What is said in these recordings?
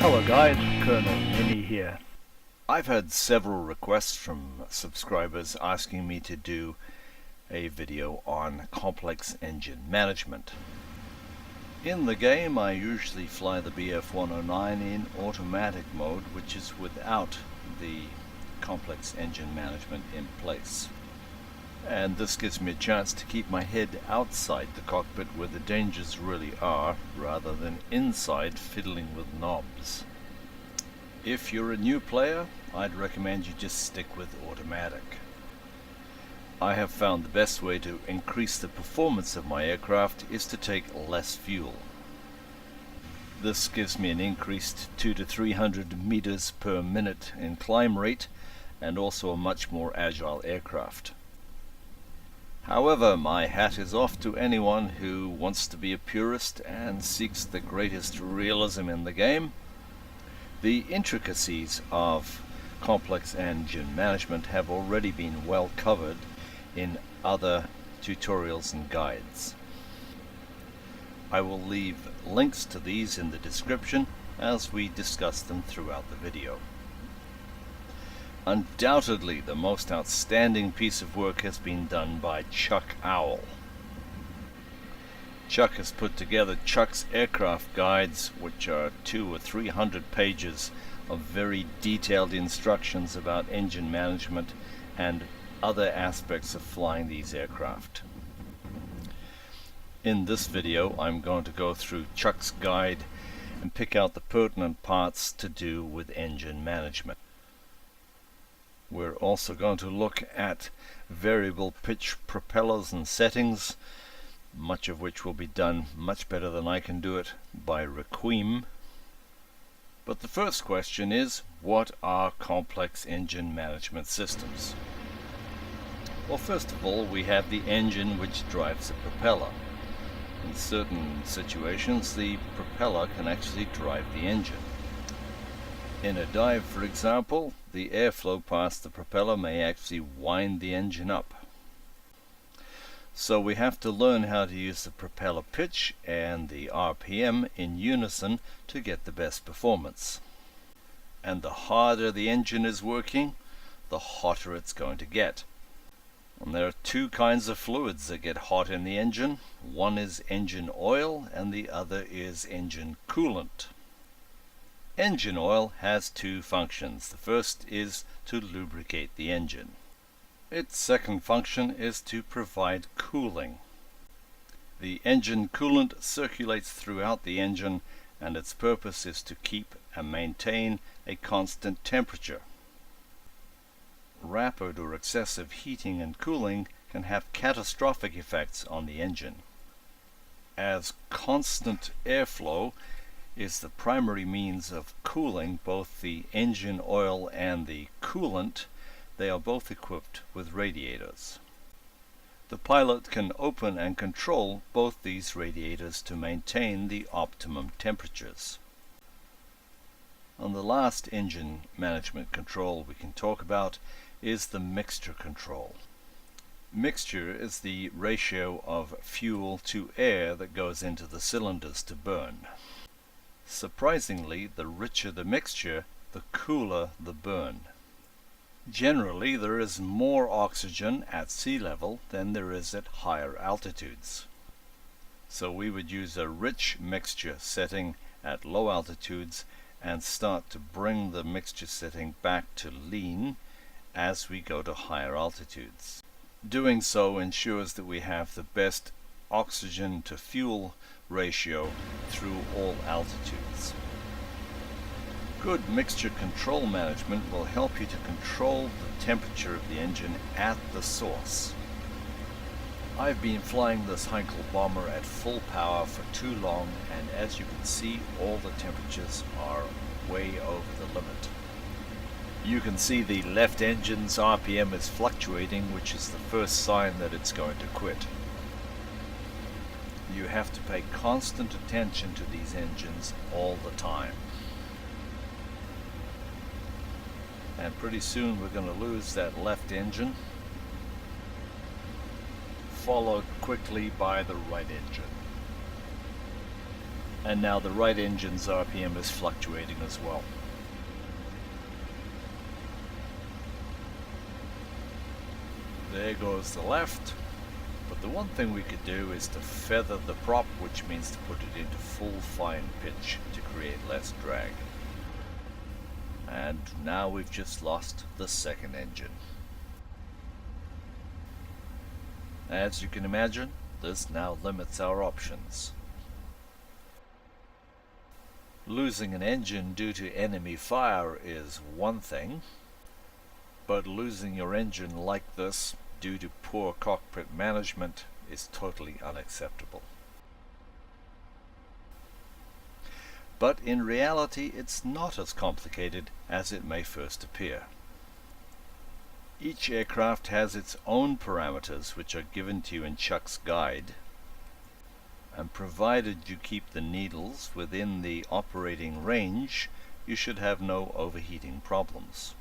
Hello guys, Colonel Ninny here. I've had several requests from subscribers asking me to do a video on complex engine management. In the game I usually fly the BF-109 in automatic mode, which is without the complex engine management in place. And this gives me a chance to keep my head outside the cockpit where the dangers really are, rather than inside fiddling with knobs. If you're a new player, I'd recommend you just stick with automatic. I have found the best way to increase the performance of my aircraft is to take less fuel. This gives me an increased 200 to 300 meters per minute in climb rate and also a much more agile aircraft. However, my hat is off to anyone who wants to be a purist and seeks the greatest realism in the game. The intricacies of complex engine management have already been well covered in other tutorials and guides. I will leave links to these in the description as we discuss them throughout the video. Undoubtedly, the most outstanding piece of work has been done by Chuck Owl. Chuck has put together Chuck's aircraft guides, which are 200 or 300 pages of very detailed instructions about engine management and other aspects of flying these aircraft. In this video, I'm going to go through Chuck's guide and pick out the pertinent parts to do with engine management. We're also going to look at variable pitch propellers and settings, much of which will be done much better than I can do it by Requiem. But the first question is, what are complex engine management systems? Well, first of all, we have the engine which drives the propeller. In certain situations, the propeller can actually drive the engine. In a dive, for example, the airflow past the propeller may actually wind the engine up. So we have to learn how to use the propeller pitch and the RPM in unison to get the best performance. And the harder the engine is working, the hotter it's going to get. And there are two kinds of fluids that get hot in the engine. One is engine oil and the other is engine coolant. Engine oil has two functions. The first is to lubricate the engine. Its second function is to provide cooling. The engine coolant circulates throughout the engine, and its purpose is to keep and maintain a constant temperature. Rapid or excessive heating and cooling can have catastrophic effects on the engine. As constant airflow is the primary means of cooling both the engine oil and the coolant, they are both equipped with radiators. The pilot can open and control both these radiators to maintain the optimum temperatures. And the last engine management control we can talk about is the mixture control. Mixture is the ratio of fuel to air that goes into the cylinders to burn. Surprisingly, the richer the mixture, the cooler the burn. Generally, there is more oxygen at sea level than there is at higher altitudes. So we would use a rich mixture setting at low altitudes and start to bring the mixture setting back to lean as we go to higher altitudes. Doing so ensures that we have the best oxygen to fuel ratio through all altitudes. Good mixture control management will help you to control the temperature of the engine at the source. I've been flying this Heinkel bomber at full power for too long, and as you can see, all the temperatures are way over the limit. You can see the left engine's RPM is fluctuating, which is the first sign that it's going to quit. You have to pay constant attention to these engines all the time. And pretty soon we're going to lose that left engine, followed quickly by the right engine. And now the right engine's RPM is fluctuating as well. There goes the left. But the one thing we could do is to feather the prop, which means to put it into full fine pitch to create less drag. And now we've just lost the second engine. As you can imagine, this now limits our options. Losing an engine due to enemy fire is one thing, but losing your engine like this due to poor cockpit management is totally unacceptable. But in reality, it's not as complicated as it may first appear. Each aircraft has its own parameters which are given to you in Chuck's guide, and provided you keep the needles within the operating range, you should have no overheating problems.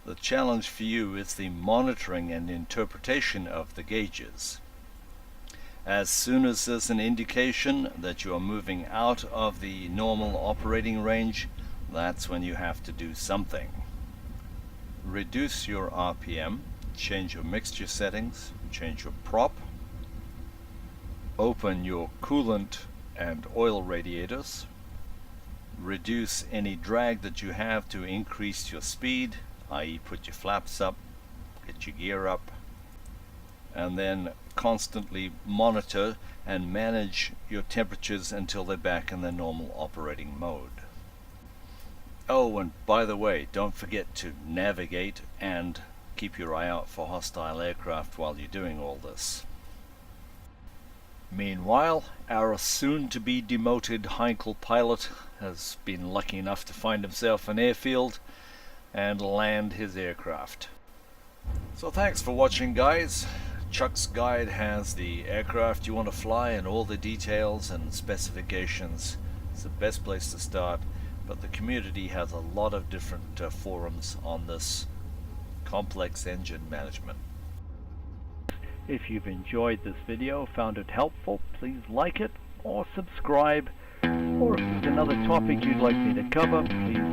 The challenge for you is the monitoring and interpretation of the gauges. As soon as there's an indication that you are moving out of the normal operating range, that's when you have to do something. Reduce your RPM, change your mixture settings, change your prop, open your coolant and oil radiators, reduce any drag that you have to increase your speed, i.e. put your flaps up, get your gear up, and then constantly monitor and manage your temperatures until they're back in their normal operating mode. Oh, and by the way, don't forget to navigate and keep your eye out for hostile aircraft while you're doing all this. Meanwhile, our soon-to-be demoted Heinkel pilot has been lucky enough to find himself an airfield and land his aircraft. So thanks for watching, guys. Chuck's guide has the aircraft you want to fly and all the details and specifications. It's the best place to start, but the community has a lot of different forums on this complex engine management. If you've enjoyed this video, found it helpful, please like it or subscribe. Or if there's another topic you'd like me to cover, please